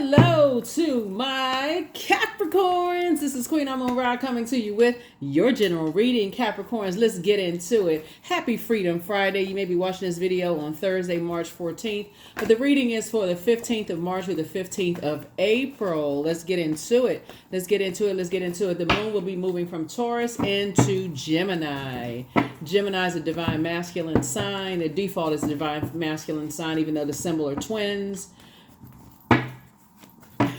Hello to my Capricorns. This is Queen Amun Ra coming to you with your general reading. Capricorns, let's get into it. Happy Freedom Friday. You may be watching this video on Thursday, March 14th, but the reading is for the 15th of March or the 15th of April. Let's get into it. Let's get into it. The moon will be moving from Taurus into Gemini. Gemini is a divine masculine sign. The default is a divine masculine sign, even though the symbol are twins.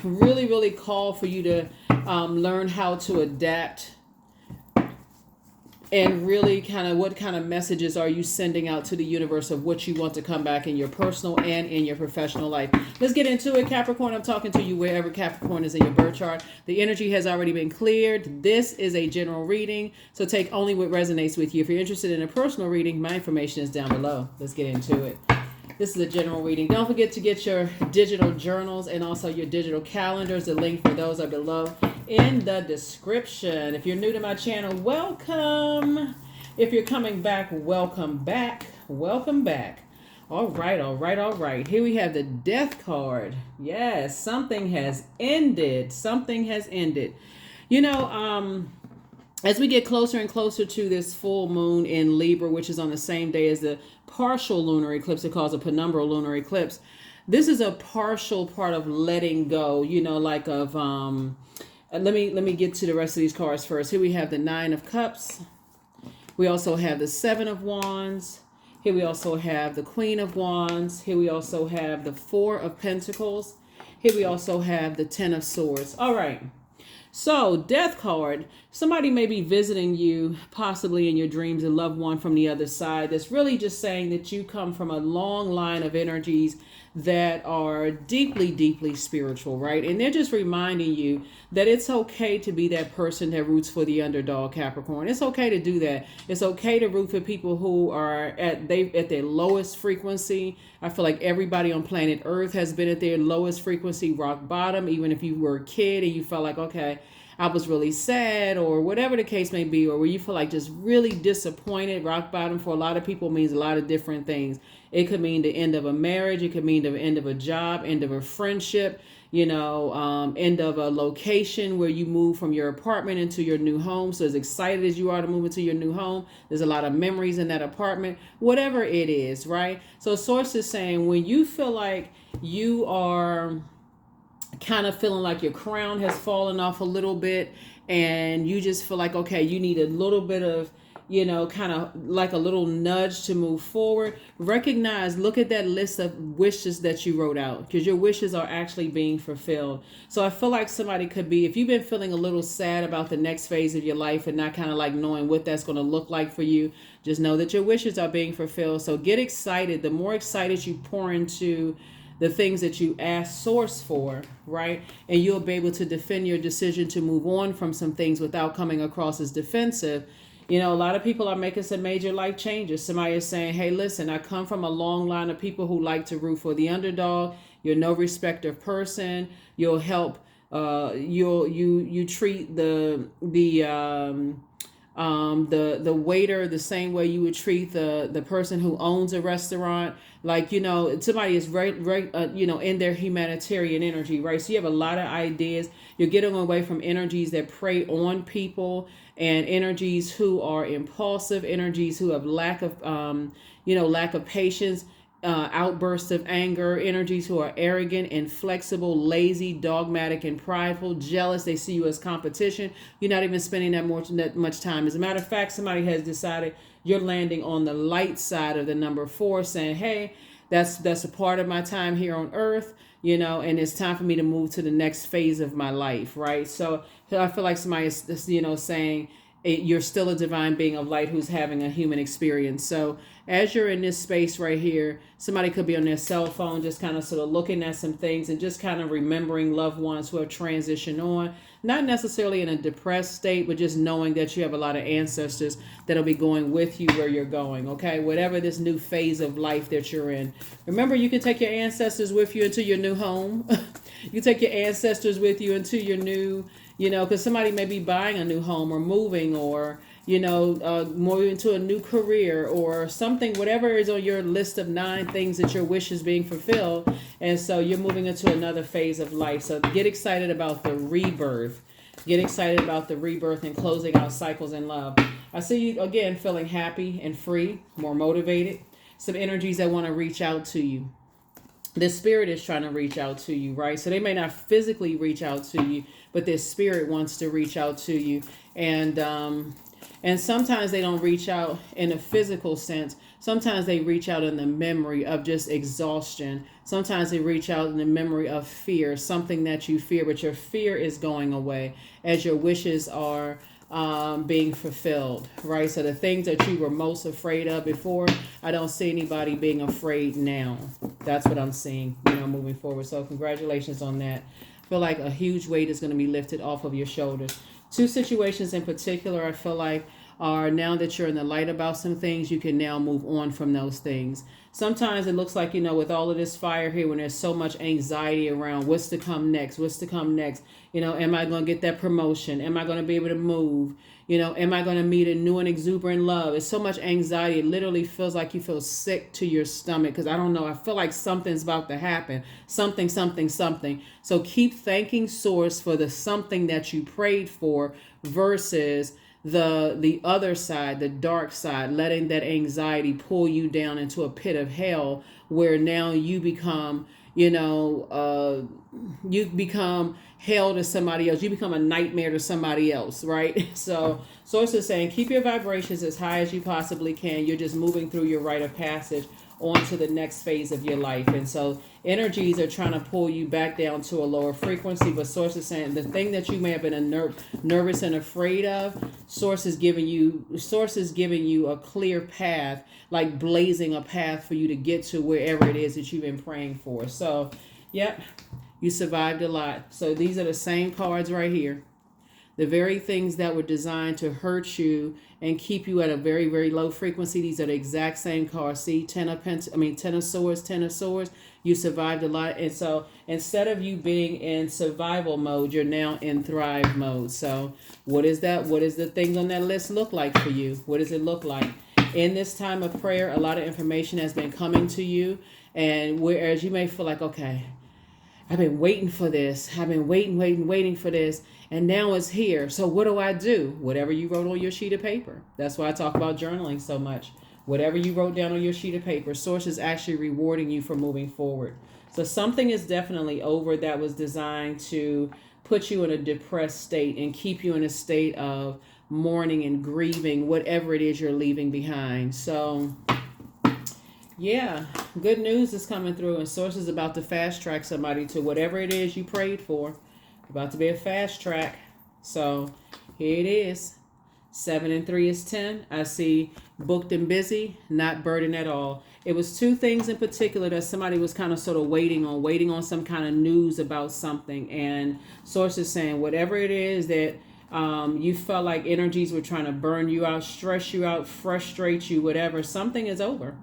Really call for you to learn how to adapt and really what kind of messages are you sending out to the universe of what you want to come back in your personal and in your professional life. Let's get into it, Capricorn. I'm talking to you wherever Capricorn is in your birth chart. The energy has already been cleared. This is a general reading, so take only what resonates with you. If you're interested in a personal reading, my information is down below. Let's get into it. This is a general reading. Don't forget to get your digital journals and also your digital calendars. The link for those are below in the description. If you're new to my channel, welcome. If you're coming back, welcome back. Welcome back. All right. Here we have the Death card. Yes, something has ended. Something has ended. As we get closer and closer to this full moon in Libra, which is on the same day as the partial lunar eclipse, it calls a penumbral lunar eclipse. This is a partial part of letting go, let me get to the rest of these cards first. Here we have the Nine of Cups. We also have the Seven of Wands. Here we also have the Queen of Wands. Here we also have the Four of Pentacles. Here we also have the Ten of Swords. All right. So, Death card, somebody may be visiting you, possibly in your dreams, a loved one from the other side. That's really just saying that you come from a long line of energies that are deeply spiritual, right? And they're just reminding you that it's okay to be that person that roots for the underdog, Capricorn. It's okay to do that. It's okay to root for people who are at their lowest frequency. I feel like everybody on planet Earth has been at their lowest frequency, rock bottom, even if you were a kid and you felt like, okay, I was really sad, or whatever the case may be, or where you feel like just really disappointed. Rock bottom for a lot of people means a lot of different things. It could mean the end of a marriage. It could mean the end of a job, end of a friendship, end of a location where you move from your apartment into your new home. So as excited as you are to move into your new home, there's a lot of memories in that apartment, whatever it is, right? So Source is saying when you feel like you are kind of feeling like your crown has fallen off a little bit and you just feel like, okay, you need a little bit of, kind of like a little nudge to move forward. Look at that list of wishes that you wrote out, because your wishes are actually being fulfilled. So I feel like somebody could be, if you've been feeling a little sad about the next phase of your life and not kind of like knowing what that's going to look like for you, just know that your wishes are being fulfilled. So get excited. The more excited you pour into the things that you ask Source for, right? And you'll be able to defend your decision to move on from some things without coming across as defensive. A lot of people are making some major life changes. Somebody is saying, hey, listen, I come from a long line of people who like to root for the underdog. You're no respecter of person. You'll help, you treat the waiter the same way you would treat the person who owns a restaurant. Like, somebody is in their humanitarian energy, right? So you have a lot of ideas. You're getting away from energies that prey on people and energies who are impulsive, energies who have lack of patience, outbursts of anger, energies who are arrogant, inflexible, lazy, dogmatic, and prideful, jealous. They see you as competition. You're not even spending that much time. As a matter of fact, somebody has decided you're landing on the light side of the number 4, saying, hey, that's a part of my time here on earth, and it's time for me to move to the next phase of my life, right? So I feel like somebody is, saying you're still a divine being of light who's having a human experience. So as you're in this space right here, somebody could be on their cell phone just kind of sort of looking at some things and just kind of remembering loved ones who have transitioned on, not necessarily in a depressed state, but just knowing that you have a lot of ancestors that'll be going with you where you're going, okay? Whatever this new phase of life that you're in. Remember, you can take your ancestors with you into your new home. You take your ancestors with you into your new, because somebody may be buying a new home or moving or, move into a new career or something, whatever is on your list of 9 things that your wish is being fulfilled. And so you're moving into another phase of life. So get excited about the rebirth. Get excited about the rebirth and closing out cycles in love. I see you again feeling happy and free, more motivated. Some energies that want to reach out to you. The spirit is trying to reach out to you, right? So they may not physically reach out to you, but their spirit wants to reach out to you. And sometimes they don't reach out in a physical sense. Sometimes they reach out in the memory of just exhaustion. Sometimes they reach out in the memory of fear, something that you fear, but your fear is going away as your wishes are being fulfilled, right? So the things that you were most afraid of before, I don't see anybody being afraid now. That's what I'm seeing, moving forward. So congratulations on that. I feel like a huge weight is going to be lifted off of your shoulders. 2 situations in particular, I feel like, are now that you're in the light about some things, you can now move on from those things. Sometimes it looks like, with all of this fire here, when there's so much anxiety around what's to come next, am I going to get that promotion? Am I going to be able to move? Am I going to meet a new and exuberant love? It's so much anxiety. It literally feels like you feel sick to your stomach because I don't know. I feel like something's about to happen. Something. So keep thanking Source for the something that you prayed for versus the other side, the dark side, letting that anxiety pull you down into a pit of hell where now you become, you become hell to somebody else. You become a nightmare to somebody else, right? So Source is saying, keep your vibrations as high as you possibly can. You're just moving through your rite of passage on to the next phase of your life. And so energies are trying to pull you back down to a lower frequency, but Source is saying the thing that you may have been nervous and afraid of, Source is giving you a clear path, like blazing a path for you to get to wherever it is that you've been praying for. So, yep, you survived a lot. So these are the same cards right here. The very things that were designed to hurt you and keep you at a very, very low frequency. These are the exact same cards. See, Ten of Swords. You survived a lot. And so instead of you being in survival mode, you're now in thrive mode. So what is that? What does the things on that list look like for you? What does it look like? In this time of prayer, a lot of information has been coming to you. And whereas you may feel like, okay, I've been waiting for this. I've been waiting for this. And now it's here. So what do I do? Whatever you wrote on your sheet of paper. That's why I talk about journaling so much. Whatever you wrote down on your sheet of paper, Source is actually rewarding you for moving forward. So something is definitely over that was designed to put you in a depressed state and keep you in a state of mourning and grieving whatever it is you're leaving behind. So yeah, good news is coming through, and Source is about to fast track somebody to whatever it is you prayed for. About to be a fast track. So here it is. 7 and 3 is 10. I see booked and busy, not burdened at all. It was 2 things in particular that somebody was kind of sort of waiting on some kind of news about something. And Source is saying whatever it is that you felt like energies were trying to burn you out, stress you out, frustrate you, whatever, something is over.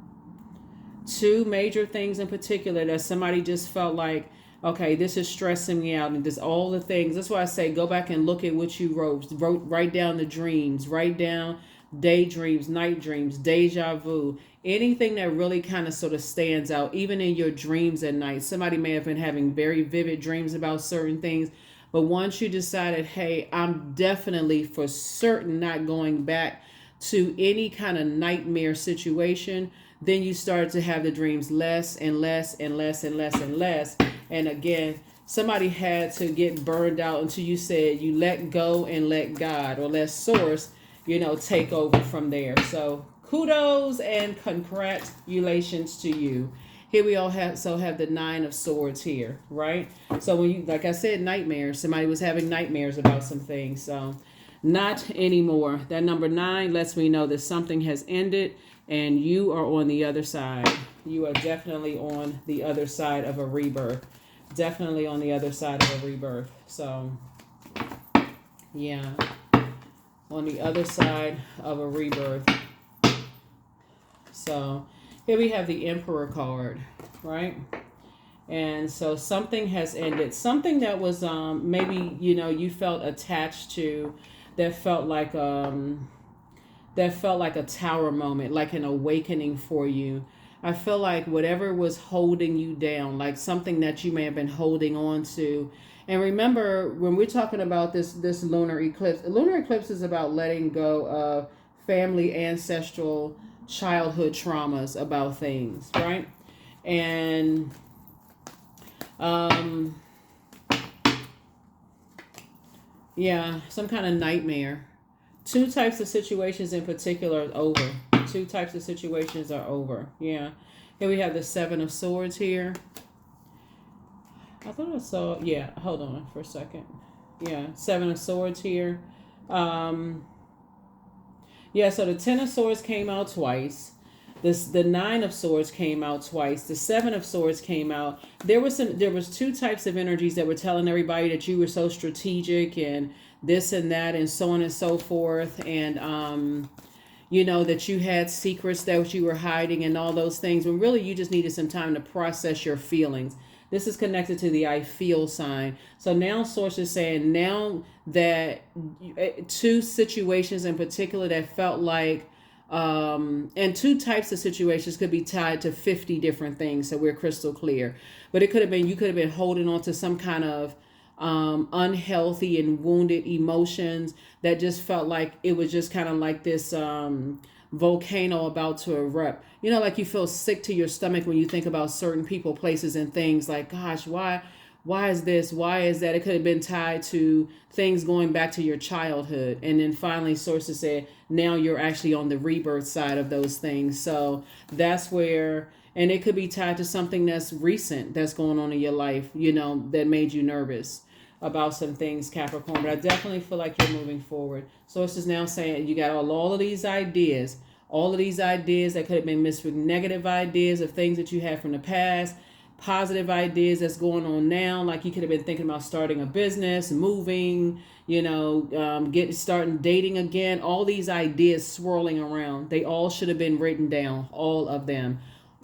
2 major things in particular that somebody just felt like, okay, this is stressing me out, and this all the things. That's why I say go back and look at what you wrote. Write down the dreams. Write down daydreams, night dreams, deja vu. Anything that really kind of sort of stands out, even in your dreams at night. Somebody may have been having very vivid dreams about certain things, but once you decided, hey, I'm definitely for certain not going back to any kind of nightmare situation, then you start to have the dreams less and less and less and less and less. And again, somebody had to get burned out until you said you let go and let God, or let Source, take over from there. So kudos and congratulations to you. Here we all have the 9 of Swords here, right? So when you, like I said, nightmares, somebody was having nightmares about some things. So not anymore. That number 9 lets me know that something has ended and you are on the other side. You are definitely on the other side of a rebirth. Definitely on the other side of a rebirth. So, yeah. On the other side of a rebirth. So, here we have the Emperor card, right? And so something has ended. Something that was maybe, you felt attached to, that felt like that felt like a tower moment, like an awakening for you. I feel like whatever was holding you down, like something that you may have been holding on to. And remember, when we're talking about this lunar eclipse is about letting go of family, ancestral, childhood traumas about things, right? And yeah, some kind of nightmare. Two types of situations in particular are over. Two types of situations are over. Yeah. Here we have the Seven of Swords here. I thought I saw, yeah, hold on for a second. Yeah, Seven of Swords here. Yeah, so the Ten of Swords came out twice. The Nine of Swords came out twice. The Seven of Swords came out. There was two types of energies that were telling everybody that you were so strategic and this and that and so on and so forth, and you know, that you had secrets that you were hiding and all those things, when really you just needed some time to process your feelings. This is connected to the I feel sign. So now Source is saying now that two situations in particular that felt like, and two types of situations could be tied to 50 different things. So we're crystal clear. But it could have been, you could have been holding on to some kind of unhealthy and wounded emotions that just felt like it was just kind of like this volcano about to erupt. You know, like you feel sick to your stomach when you think about certain people, places, and things. Like, gosh, why is this? Why is that? It could have been tied to things going back to your childhood. And then finally, sources said, now you're actually on the rebirth side of those things. So that's where, and it could be tied to something that's recent that's going on in your life, you know, that made you nervous about some things, Capricorn. But I definitely feel like you're moving forward. So it's just now saying you got all of these ideas, that could have been mixed with negative ideas of things that you had from the past, positive ideas that's going on now. Like you could have been thinking about starting a business, moving, you know, starting dating again. All these ideas swirling around. They all should have been written down, all of them.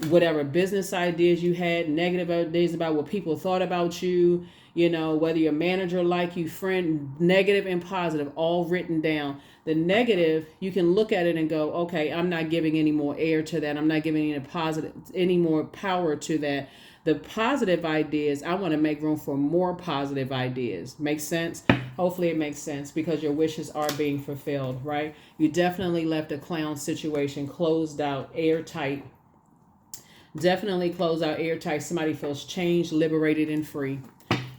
Whatever business ideas you had, negative ideas about what people thought about you, you know, whether your manager like you, friend, negative and positive, all written down. The negative, you can look at it and go, okay, I'm not giving any more air to that. I'm not giving any more power to that. The positive ideas, I want to make room for more positive ideas. Makes sense? Hopefully it makes sense because your wishes are being fulfilled, right? You definitely left a clown situation closed out, airtight. Definitely closed out, airtight. Somebody feels changed, liberated, and free.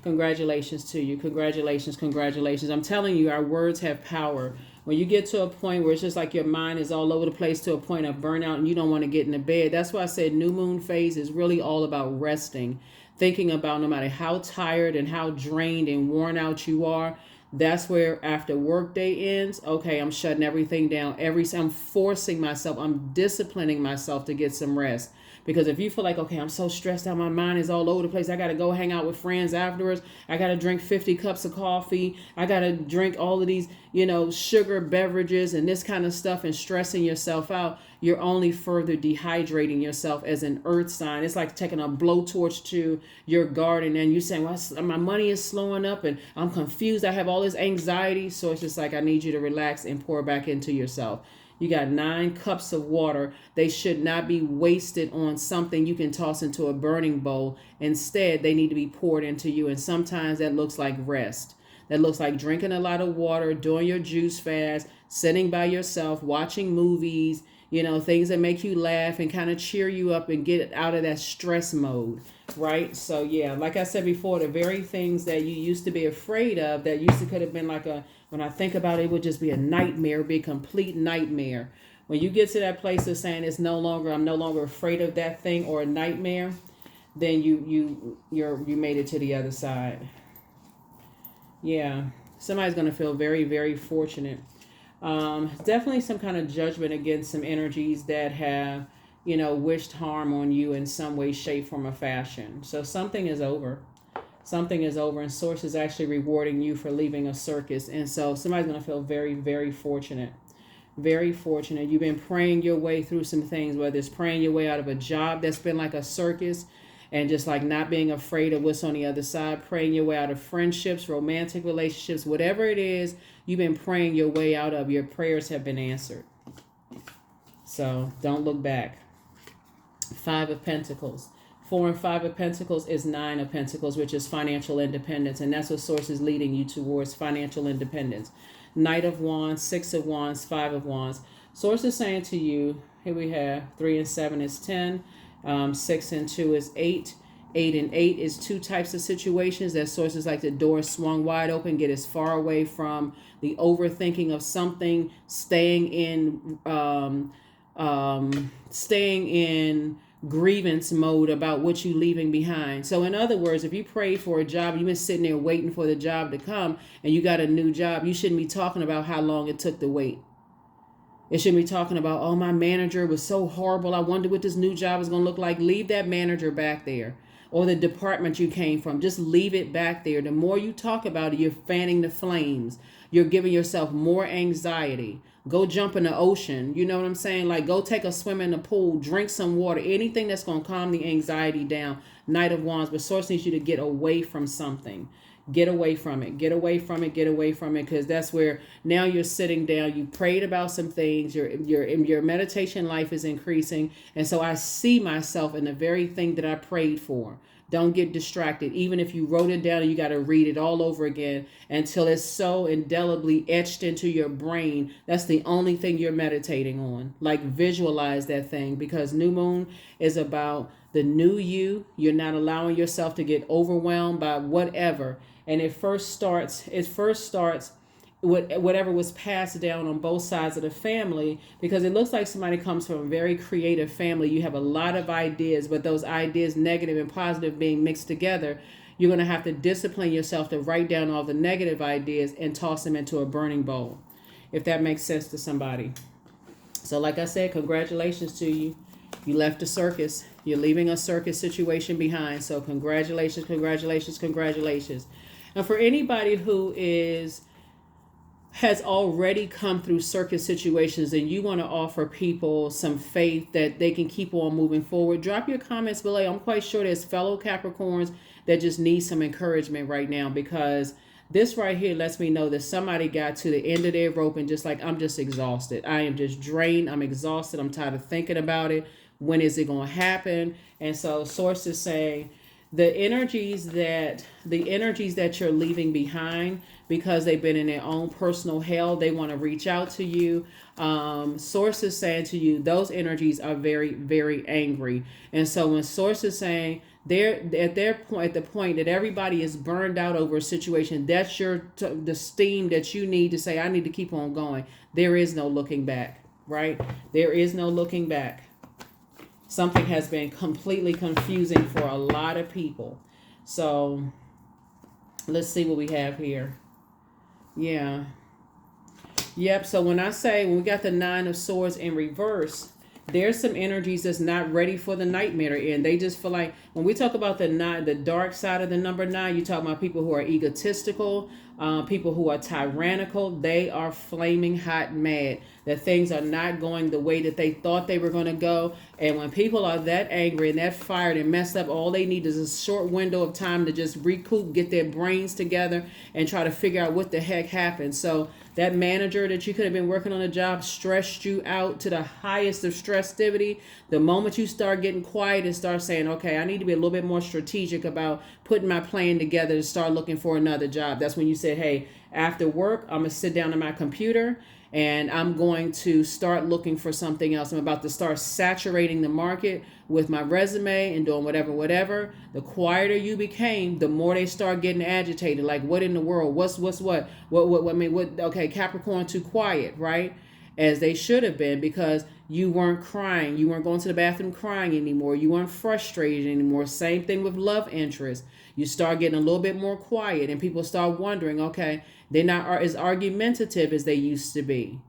Congratulations to you. Congratulations. I'm telling you, our words have power. When you get to a point where it's just like your mind is all over the place to a point of burnout and you don't want to get into bed. That's why I said new moon phase is really all about resting. Thinking about no matter how tired and how drained and worn out you are, that's where after work day ends, okay, I'm shutting everything down. I'm forcing myself, I'm disciplining myself to get some rest. Because if you feel like, okay, I'm so stressed out, my mind is all over the place, I got to go hang out with friends afterwards, I got to drink 50 cups of coffee, I got to drink all of these, you know, sugar beverages and this kind of stuff and stressing yourself out, you're only further dehydrating yourself as an earth sign. It's like taking a blowtorch to your garden and you saying, well, my money is slowing up and I'm confused, I have all this anxiety. So it's just like, I need you to relax and pour back into yourself. You got 9 cups of water. They should not be wasted on something you can toss into a burning bowl. Instead, they need to be poured into you. And sometimes that looks like rest. That looks like drinking a lot of water, doing your juice fast, sitting by yourself, watching movies, you know, things that make you laugh and kind of cheer you up and get out of that stress mode, right? So, yeah, like I said before, the very things that you used to be afraid of that used to could have been like when I think about it, it would just be a nightmare, be a complete nightmare. When you get to that place of saying I'm no longer afraid of that thing or a nightmare, then you made it to the other side. Yeah, somebody's going to feel very, very fortunate. Definitely some kind of judgment against some energies that have, you know, wished harm on you in some way, shape, form, or fashion. So something is over. Something is over, and Source is actually rewarding you for leaving a circus. And so somebody's going to feel very, very fortunate. Very fortunate. You've been praying your way through some things, whether it's praying your way out of a job that's been like a circus and just like not being afraid of what's on the other side, praying your way out of friendships, romantic relationships, whatever it is you've been praying your way out of, your prayers have been answered. So don't look back. 5 of Pentacles. 4 and 5 of Pentacles is 9 of Pentacles, which is financial independence. And that's what Source is leading you towards, financial independence. Knight of Wands, 6 of Wands, 5 of Wands. Source is saying to you, here we have 3 and 7 is 10. 6 and 2 is 8. 8 and 8 is 2 types of situations that Source is like the door swung wide open. Get as far away from the overthinking of something, staying in grievance mode about what you leaving behind. So in other words, if you prayed for a job, you've been sitting there waiting for the job to come and you got a new job, you shouldn't be talking about how long it took to wait. It shouldn't be talking about, oh, my manager was so horrible, I wonder what this new job is going to look like. Leave that manager back there, or the department you came from. Just leave it back there. The more you talk about it, you're fanning the flames. You're giving yourself more anxiety. Go jump in the ocean. You know what I'm saying? Like, go take a swim in the pool, drink some water, anything that's going to calm the anxiety down. Knight of Wands, but Source needs you to get away from something. Get away from it. Get away from it. Get away from it. Because that's where now you're sitting down. You prayed about some things. Your meditation life is increasing. And so I see myself in the very thing that I prayed for. Don't get distracted. Even if you wrote it down and you got to read it all over again until it's so indelibly etched into your brain. That's the only thing you're meditating on. Like, visualize that thing, because new moon is about the new you. You're not allowing yourself to get overwhelmed by whatever. And it first starts with whatever was passed down on both sides of the family, because it looks like somebody comes from a very creative family. You have a lot of ideas, but those ideas, negative and positive, being mixed together, you're going to have to discipline yourself to write down all the negative ideas and toss them into a burning bowl, if that makes sense to somebody. So like I said, congratulations to you. You left the circus. You're leaving a circus situation behind. So congratulations, congratulations, congratulations. And for anybody who has already come through circus situations and you want to offer people some faith that they can keep on moving forward, drop your comments below. I'm quite sure there's fellow Capricorns that just need some encouragement right now, because this right here lets me know that somebody got to the end of their rope and just like, I'm just exhausted. I am just drained. I'm exhausted. I'm tired of thinking about it. When is it going to happen? And so Source is saying the energies that you're leaving behind, because they've been in their own personal hell, they want to reach out to you. Source is saying to you, those energies are very, very angry. And so when Source is saying they're at the point that everybody is burned out over a situation, that's the steam that you need to say, I need to keep on going. There is no looking back, right? There is no looking back. Something has been completely confusing for a lot of people. So let's see what we have here. Yeah. Yep. So when we got the 9 of Swords in reverse, there's some energies that's not ready for the nightmare to end. They just feel like, when we talk about the dark side of the number 9, you talk about people who are egotistical, people who are tyrannical. They are flaming hot mad that things are not going the way that they thought they were going to go. And when people are that angry and that fired and messed up, all they need is a short window of time to just recoup, get their brains together, and try to figure out what the heck happened. So that manager that you could have been working on a job stressed you out to the highest of stressivity. The moment you start getting quiet and start saying, okay, I need to be a little bit more strategic about putting my plan together to start looking for another job. That's when you said, hey, after work, I'm going to sit down at my computer and I'm going to start looking for something else. I'm about to start saturating the market with my resume and doing whatever. The quieter you became, the more they start getting agitated. Like, what in the world? What? Okay, Capricorn too quiet, right? As they should have been, because you weren't crying. You weren't going to the bathroom crying anymore. You weren't frustrated anymore. Same thing with love interest. You start getting a little bit more quiet and people start wondering, okay, they're not as argumentative as they used to be.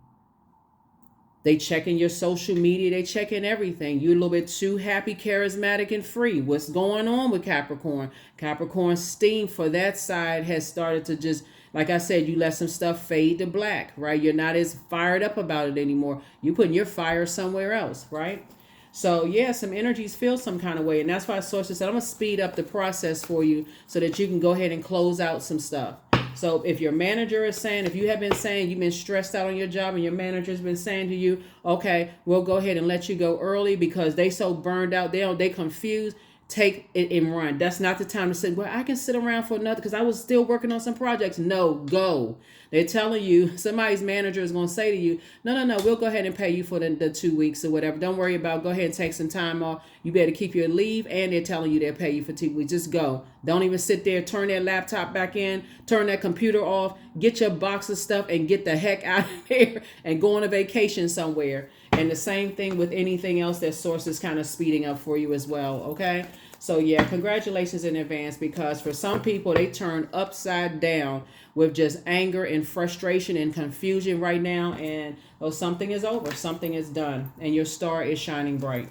They check in your social media. They check in everything. You're a little bit too happy, charismatic, and free. What's going on with Capricorn? Capricorn's steam for that side has started to just, like I said, you let some stuff fade to black, right? You're not as fired up about it anymore. You're putting your fire somewhere else, right? So yeah, some energies feel some kind of way. And that's why Source said, I'm going to speed up the process for you so that you can go ahead and close out some stuff. So if your manager is saying, if you have been saying you've been stressed out on your job and your manager's been saying to you, okay, we'll go ahead and let you go early because they so burned out, they confused, take it and run. That's not the time to say, well, I can sit around for another because I was still working on some projects. No, go. They're telling you, somebody's manager is going to say to you, no, we'll go ahead and pay you for the 2 weeks or whatever. Don't worry about it. Go ahead and take some time off. You better keep your leave, and they're telling you they'll pay you for 2 weeks. Just go. Don't even sit there, turn that laptop back in, turn that computer off, get your box of stuff and get the heck out of there and go on a vacation somewhere. And the same thing with anything else that source is kind of speeding up for you as well, okay? So yeah, congratulations in advance, because for some people, they turn upside down with just anger and frustration and confusion right now. And something is over, something is done, and your star is shining bright.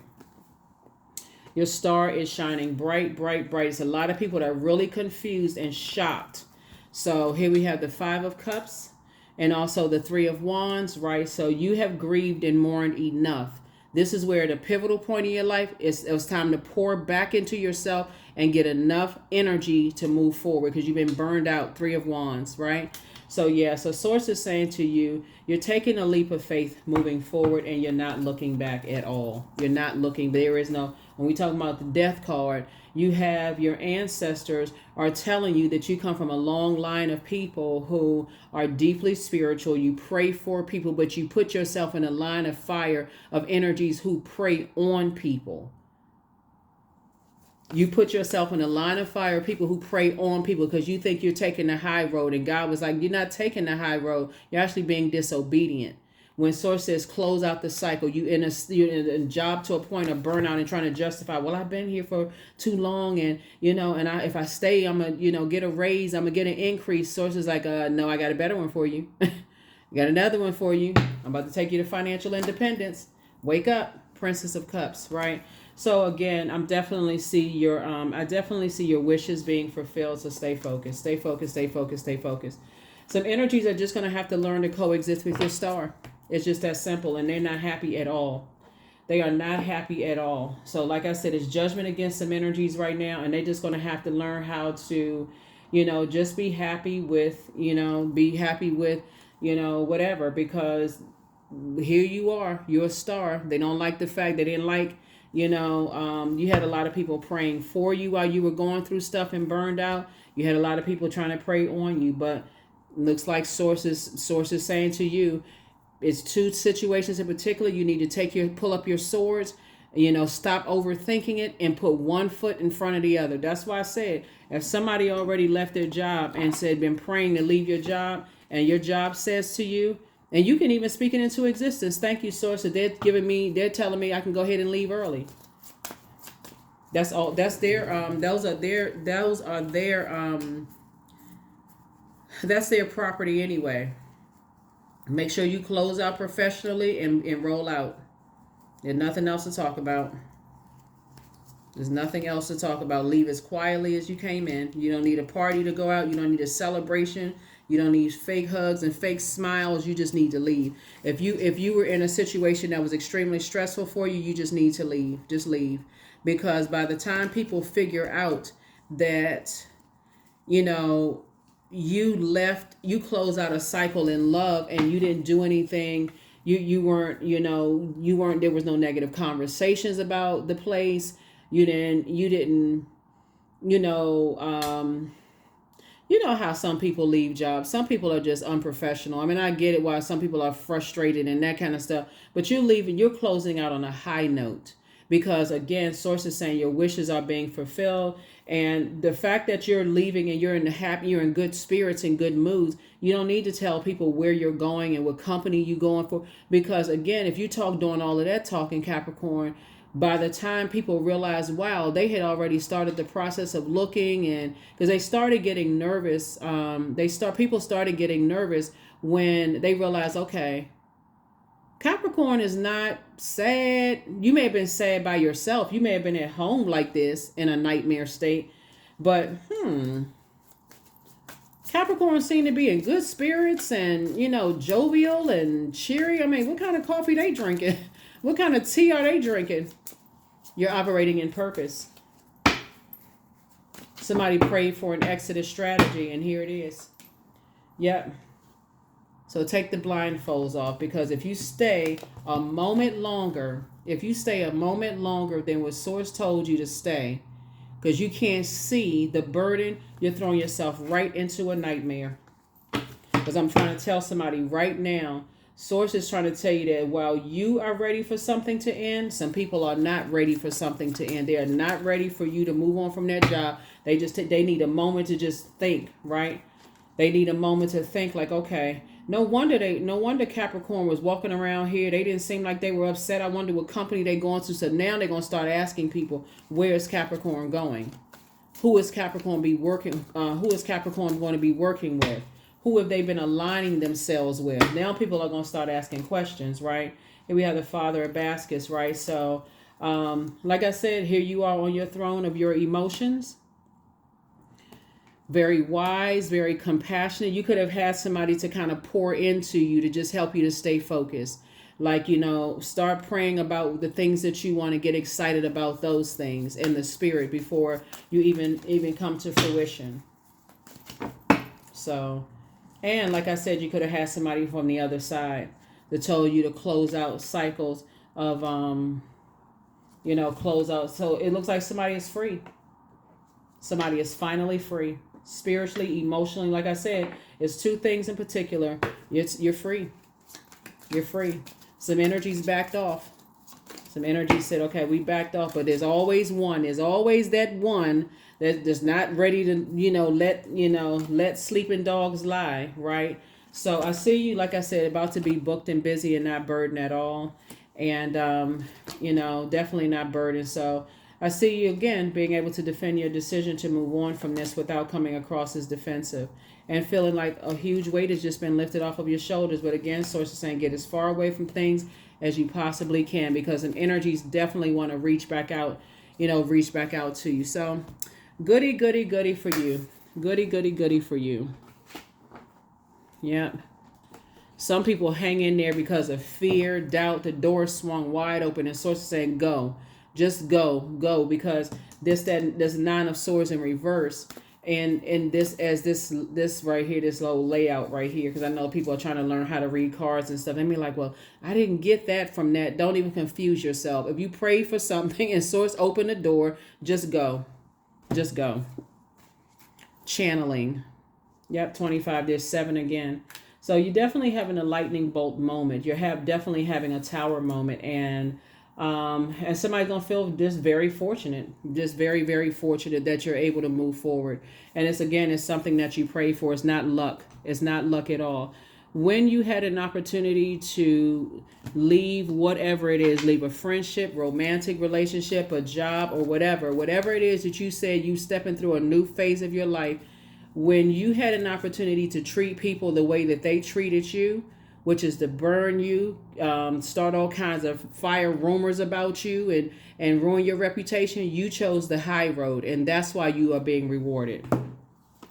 Your star is shining bright, bright, bright. It's a lot of people that are really confused and shocked. So here we have the 5 of Cups and also the 3 of Wands, right? So you have grieved and mourned enough. This is where the pivotal point in your life is. It was time to pour back into yourself and get enough energy to move forward because you've been burned out. 3 of Wands, right? So yeah, so source is saying to you, you're taking a leap of faith moving forward and you're not looking back at all. You're not looking. There is no, when we talk about the death card, you have your ancestors are telling you that you come from a long line of people who are deeply spiritual. You pray for people, but you put yourself in a line of fire of energies who prey on people. You put yourself in a line of fire of people who prey on people because you think you're taking the high road. And God was like, you're not taking the high road. You're actually being disobedient. When source says close out the cycle, you're in a job to a point of burnout and trying to justify, well, I've been here for too long, and if I stay, I'm gonna get a raise, I'm gonna get an increase. Source is like, no, I got a better one for you. I got another one for you. I'm about to take you to financial independence. Wake up, Princess of Cups, right? So again, I definitely see your wishes being fulfilled. So stay focused, stay focused, stay focused, stay focused. Some energies are just gonna have to learn to coexist with your star. It's just that simple, and they're not happy at all. They are not happy at all. So like I said, it's judgment against some energies right now, and they're just going to have to learn how to, just be happy with, whatever, because here you are, you're a star. They don't like the fact they didn't like, you had a lot of people praying for you while you were going through stuff and burned out. You had a lot of people trying to pray on you, but looks like sources saying to you, it's 2 situations in particular. You need to pull up your swords, stop overthinking it and put one foot in front of the other. That's why I said, if somebody already left their job and been praying to leave your job, and your job says to you, and you can even speak it into existence. Thank you, source. So they're telling me I can go ahead and leave early. That's all. That's their, that's their property anyway. Make sure you close out professionally and roll out. There's nothing else to talk about. There's nothing else to talk about. Leave as quietly as you came in. You don't need a party to go out. You don't need a celebration. You don't need fake hugs and fake smiles. You just need to leave. If you were in a situation that was extremely stressful for you, you just need to leave. Just leave. Because by the time people figure out that, you close out a cycle in love and you didn't do anything. You weren't, there was no negative conversations about the place. You didn't, how some people leave jobs. Some people are just unprofessional. I mean, I get it why some people are frustrated and that kind of stuff, but you're closing out on a high note. Because again, source is saying your wishes are being fulfilled, and the fact that you're leaving and you're in good spirits and good moods, you don't need to tell people where you're going and what company you're going for. Because again, if you talk doing all of that talking, Capricorn, by the time people realize, wow, they had already started the process of looking, and because they started getting nervous, people started getting nervous when they realized, okay, Capricorn is not sad. You may have been sad by yourself. You may have been at home like this in a nightmare state. But, Capricorn seem to be in good spirits and, jovial and cheery. I mean, what kind of coffee they drinking? What kind of tea are they drinking? You're operating in purpose. Somebody prayed for an exodus strategy, and here it is. Yep. So take the blindfolds off, because if you stay a moment longer, than what Source told you to stay, because you can't see the burden, you're throwing yourself right into a nightmare. Because I'm trying to tell somebody right now, Source is trying to tell you that while you are ready for something to end, some people are not ready for something to end. They are not ready for you to move on from that job. They need a moment to just think, right? They need a moment to think, like, okay, no wonder Capricorn was walking around here. They didn't seem like they were upset. I wonder what company they going to. So now they're going to start asking people, where is Capricorn going? Who is Capricorn who is Capricorn going to be working with? Who have they been aligning themselves with? Now people are going to start asking questions, right? Here we have the Father of Baskets, right? So, like I said, here you are on your throne of your emotions. Very wise, very compassionate. You could have had somebody to kind of pour into you to just help you to stay focused. Like, start praying about the things that you want to get excited about, those things in the spirit before you even come to fruition. So, and like I said, you could have had somebody from the other side that told you to close out cycles of, close out. So it looks like somebody is free. Somebody is finally free. Spiritually, emotionally, like I said, it's two things in particular. You're free. You're free. Some energies backed off. Some energy said, okay, we backed off, but there's always one. There's always that one that's not ready to, let sleeping dogs lie, right? So I see you, like I said, about to be booked and busy and not burdened at all. And, definitely not burdened. So I see you again being able to defend your decision to move on from this without coming across as defensive and feeling like a huge weight has just been lifted off of your shoulders. But again, Source is saying get as far away from things as you possibly can, because some energies definitely want to reach back out to you. So goody, goody, goody for you. Goody, goody, goody for you. Yeah. Some people hang in there because of fear, doubt. The door swung wide open and Source is saying go. Just go, because this Nine of Swords in reverse, and this right here, this little layout right here, because I know people are trying to learn how to read cards and stuff. And be like, well, I didn't get that from that. Don't even confuse yourself. If you pray for something and Source open the door, just go, Channeling. Yep, 25. There's 7 again. So you're definitely having a lightning bolt moment. You're definitely having a tower moment, and somebody's gonna feel just very fortunate, just very, very fortunate that you're able to move forward. And it's something that you pray for. It's not luck. It's not luck at all. When you had an opportunity to leave whatever it is, leave a friendship, romantic relationship, a job, or whatever it is that you said you stepping through a new phase of your life, when you had an opportunity to treat people the way that they treated you, which is to burn you, start all kinds of fire rumors about you and ruin your reputation, you chose the high road, and that's why you are being rewarded.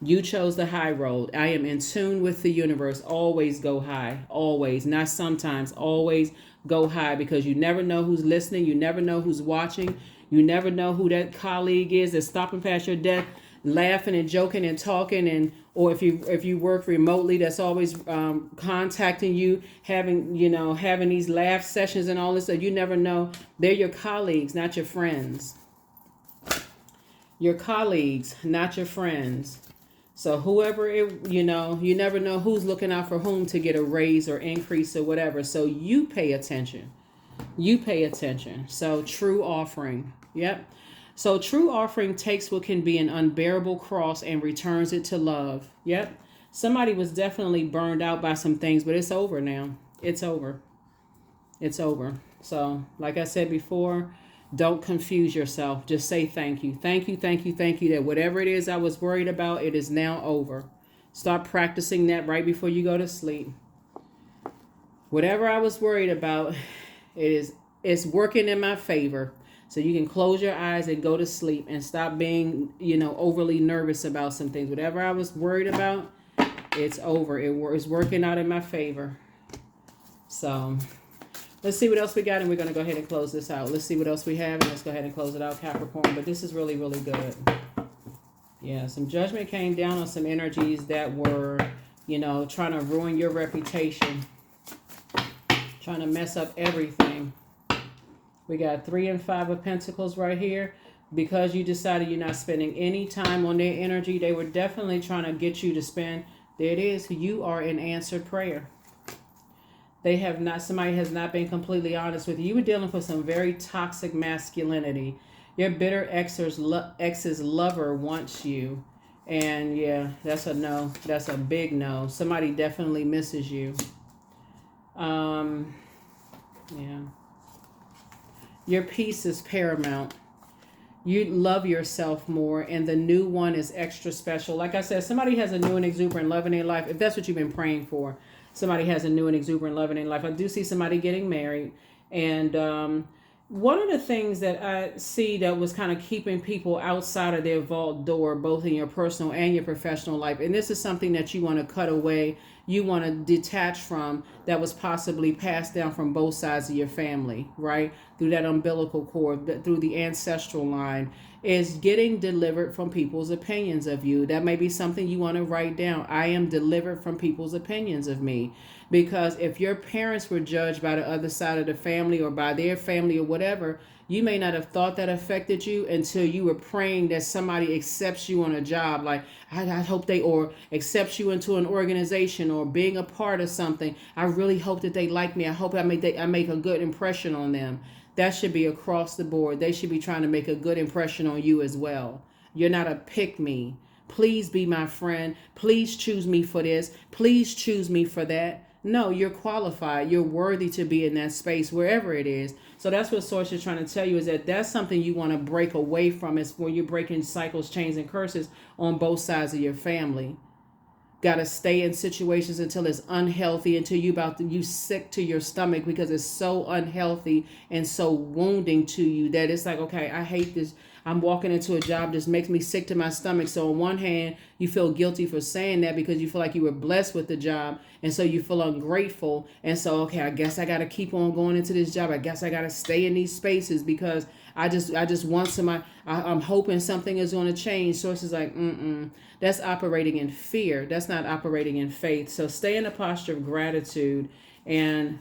You chose the high road. I am in tune with the universe. Always go high. Always. Not sometimes. Always go high, because you never know who's listening. You never know who's watching. You never know who that colleague is that's stopping past your desk, laughing and joking and talking, or if you work remotely, that's always contacting you, having these laugh sessions and all this stuff. You never know. They're your colleagues, not your friends. Your colleagues, not your friends. So whoever you never know who's looking out for whom to get a raise or increase or whatever. So you pay attention. So true offering. Yep. So true offering takes what can be an unbearable cross and returns it to love. Yep. Somebody was definitely burned out by some things, but it's over now. It's over. So like I said before, don't confuse yourself. Just say thank you. Thank you, thank you, thank you, that whatever it is I was worried about, it is now over. Start practicing that right before you go to sleep. Whatever I was worried about, it's working in my favor. So you can close your eyes and go to sleep and stop being, overly nervous about some things. Whatever I was worried about, it's over. It's working out in my favor. So let's see what else we got, and we're going to go ahead and close this out. Let's see what else we have, and let's go ahead and close it out, Capricorn. But this is really, really good. Yeah, some judgment came down on some energies that were you know, trying to ruin your reputation, trying to mess up everything. We got 3 and 5 of Pentacles right here. Because you decided you're not spending any time on their energy, they were definitely trying to get you to spend. There it is. You are in answered prayer. They have not, somebody has not been completely honest with you. You were dealing with some very toxic masculinity. Your bitter ex's lover wants you. And yeah, that's a no. That's a big no. Somebody definitely misses you. Yeah. Your peace is paramount. You love yourself more, and the new one is extra special. Like I said, somebody has a new and exuberant love in their life. If that's what you've been praying for, somebody has a new and exuberant love in their life. I do see somebody getting married. And one of the things that I see that was kind of keeping people outside of their vault door, both in your personal and your professional life, and this is something that you want to cut away, you want to detach from, that was possibly passed down from both sides of your family, right? Through that umbilical cord, through the ancestral line, is getting delivered from people's opinions of you. That may be something you want to write down. I am delivered from people's opinions of me. Because if your parents were judged by the other side of the family or by their family or whatever, you may not have thought that affected you until you were praying that somebody accepts you on a job. Like, I hope they, or accepts you into an organization or being a part of something. I really hope that they like me. I hope I make a good impression on them. That should be across the board. They should be trying to make a good impression on you as well. You're not a pick me. Please be my friend. Please choose me for this. Please choose me for that. No, you're qualified. You're worthy to be in that space, wherever it is. So that's what Source is trying to tell you, is that that's something you want to break away from. Is when you're breaking cycles, chains, and curses on both sides of your family. Got to stay in situations until it's unhealthy, until you sick to your stomach, because it's so unhealthy and so wounding to you that it's like, okay, I hate this. I'm walking into a job that makes me sick to my stomach. So on one hand, you feel guilty for saying that because you feel like you were blessed with the job. And so you feel ungrateful. And so, okay, I guess I got to keep on going into this job. I guess I got to stay in these spaces because I just want somebody. I'm hoping something is going to change. Source is like, that's operating in fear. That's not operating in faith. So stay in a posture of gratitude and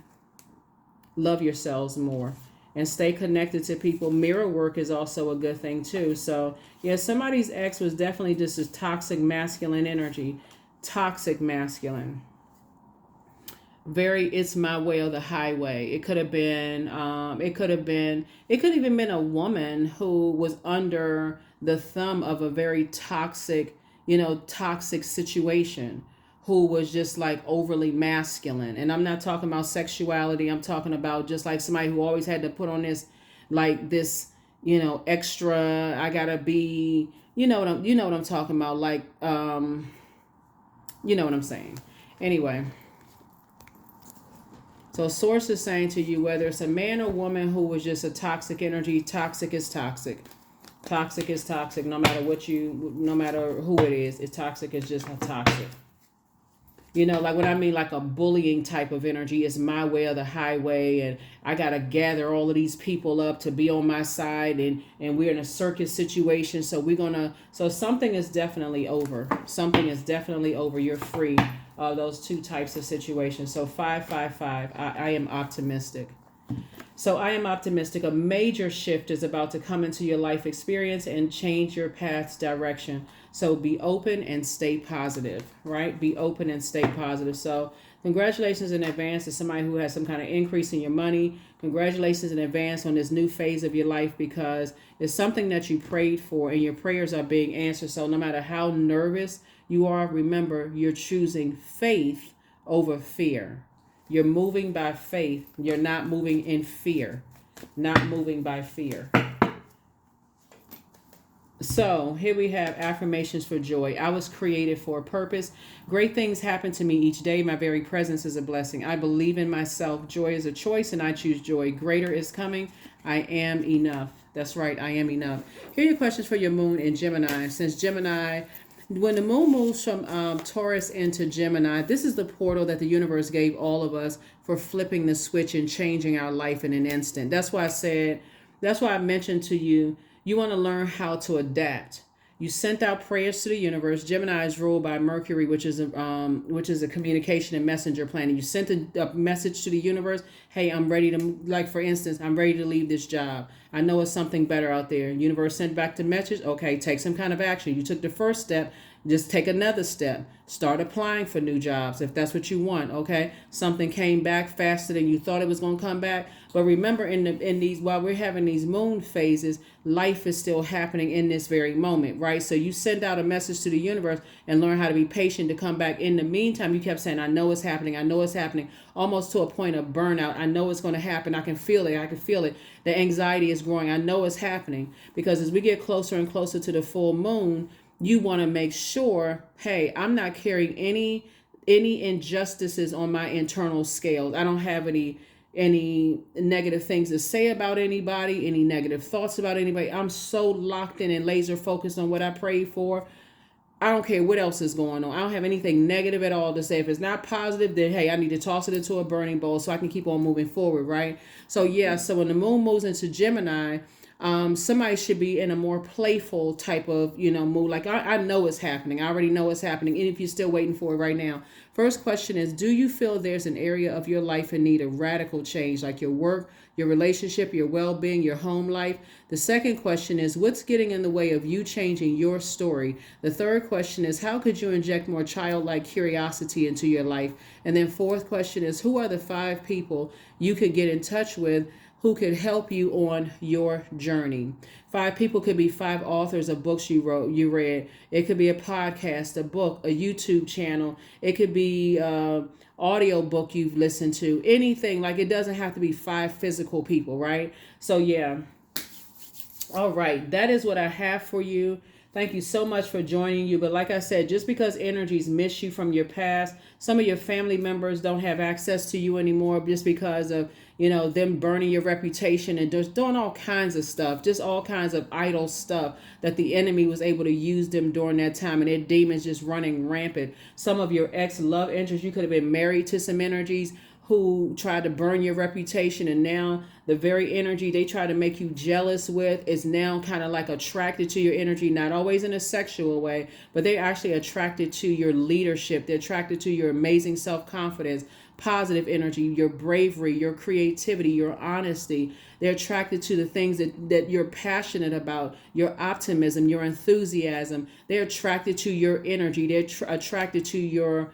love yourselves more. And stay connected to people. Mirror work is also a good thing too. So yeah, somebody's ex was definitely just a toxic masculine energy. Toxic masculine. Very, it's my way or the highway. It could have been, it could even been a woman who was under the thumb of a very toxic, toxic situation, who was just like overly masculine. And I'm not talking about sexuality. I'm talking about just like somebody who always had to put on this, like this, extra, I gotta be, you know what I'm talking about. Like, you know what I'm saying. Anyway. So Source is saying to you, whether it's a man or woman who was just a toxic energy, toxic is toxic. Toxic is toxic. No matter no matter who it is, it's toxic is just toxic. Like when I mean like a bullying type of energy, it's my way or the highway, and I got to gather all of these people up to be on my side, and we're in a circus situation, so so something is definitely over. Something is definitely over. You're free of those two types of situations. So 555, I am optimistic. So I am optimistic. A major shift is about to come into your life experience and change your path's direction. So be open and stay positive, right? Be open and stay positive. So congratulations in advance to somebody who has some kind of increase in your money. Congratulations in advance on this new phase of your life, because it's something that you prayed for and your prayers are being answered. So no matter how nervous you are, remember, you're choosing faith over fear. You're moving by faith. You're not moving in fear. Not moving by fear. So here we have affirmations for joy. I was created for a purpose. Great things happen to me each day. My very presence is a blessing. I believe in myself. Joy is a choice and I choose joy. Greater is coming. I am enough. That's right. I am enough. Here are your questions for your moon in Gemini. Since Gemini, when the moon moves from Taurus into Gemini, this is the portal that the universe gave all of us for flipping the switch and changing our life in an instant. That's why I mentioned to you, you want to learn how to adapt. You sent out prayers to the universe. Gemini is ruled by Mercury, which is a communication and messenger planet. You sent a message to the universe. Hey, I'm ready to, like for instance, I'm ready to leave this job. I know it's something better out there. Universe sent back the message. Okay, take some kind of action. You took the first step. Just take another step. Start applying for new jobs if that's what you want. Okay, something came back faster than you thought it was going to come back. But remember, in these, while we're having these moon phases, life is still happening in this very moment, right? So you send out a message to the universe and learn how to be patient to come back. In the meantime, you kept saying, "I know it's happening. I know it's happening," almost to a point of burnout. I know it's going to happen. I can feel it. I can feel it. The anxiety is growing. I know it's happening, because as we get closer and closer to the full moon, you want to make sure, hey, I'm not carrying any injustices on my internal scales. I don't have any negative things to say about anybody, any negative thoughts about anybody. I'm so locked in and laser focused on what I prayed for. I don't care what else is going on. I don't have anything negative at all to say. If it's not positive, then hey, I need to toss it into a burning bowl so I can keep on moving forward, right? So yeah, so when the moon moves into Gemini, somebody should be in a more playful type of, mood. Like I know it's happening. I already know it's happening. And if you're still waiting for it right now, first question is, do you feel there's an area of your life in need of radical change, like your work, your relationship, your well-being, your home life? The second question is, what's getting in the way of you changing your story? The third question is, how could you inject more childlike curiosity into your life? And then fourth question is, who are the 5 people you could get in touch with who could help you on your journey? 5 people could be 5 authors of books you read. It could be a podcast, a book, a YouTube channel. It could be audio book you've listened to. Anything. Like, it doesn't have to be 5 physical people, right? So yeah. All right, that is what I have for you. Thank you so much for joining you. But like I said, just because energies miss you from your past, some of your family members don't have access to you anymore just because of, them burning your reputation and just doing all kinds of stuff, just all kinds of idle stuff that the enemy was able to use them during that time, and their demons just running rampant. Some of your ex-love interests, you could have been married to some energies who tried to burn your reputation, and now the very energy they try to make you jealous with is now kind of like attracted to your energy, not always in a sexual way, but they're actually attracted to your leadership. They're attracted to your amazing self-confidence, positive energy, your bravery, your creativity, your honesty. They're attracted to the things that you're passionate about, your optimism, your enthusiasm. They're attracted to your energy. They're attracted to your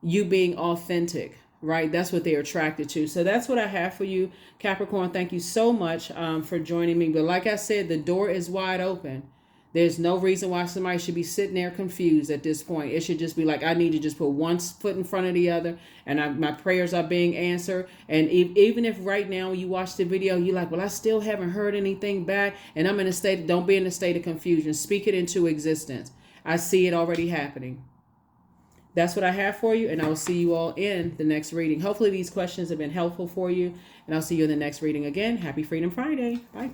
you being authentic, right? That's what they're attracted to. So that's what I have for you, Capricorn. Thank you so much for joining me. But like I said, the door is wide open. There's no reason why somebody should be sitting there confused at this point. It should just be like, I need to just put one foot in front of the other, and my prayers are being answered. And even if right now you watch the video, you're like, well, I still haven't heard anything back, and I'm in a state, don't be in a state of confusion. Speak it into existence. I see it already happening. That's what I have for you, and I will see you all in the next reading. Hopefully these questions have been helpful for you, and I'll see you in the next reading again. Happy Freedom Friday. Bye.